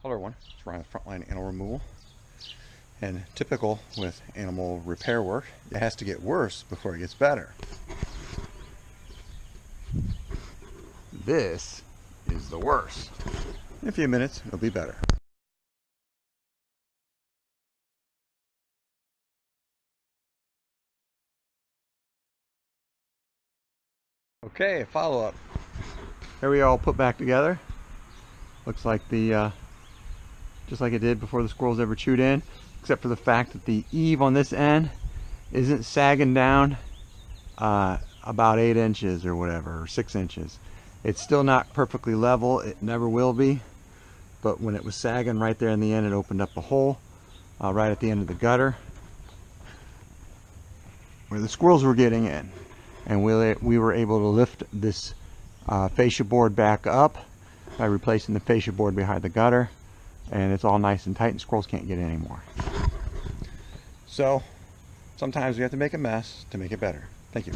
Hello everyone, it's Ryan with Frontline Animal Removal. And typical with animal repair work, it has to get worse before it gets better. This is the worst. In a few minutes, it'll be better. Okay, follow-up. Here we all put back together. Looks like the just like it did before the squirrels ever chewed in, except for the fact that the eave on this end isn't sagging down about 8 inches or whatever, or 6 inches. It's still not perfectly level, it never will be, but when it was sagging right there in the end, it opened up a hole right at the end of the gutter where the squirrels were getting in, and we were able to lift this fascia board back up by replacing the fascia board behind the gutter, and it's all nice and tight and squirrels can't get in anymore. So sometimes we have to make a mess to make it better. Thank you.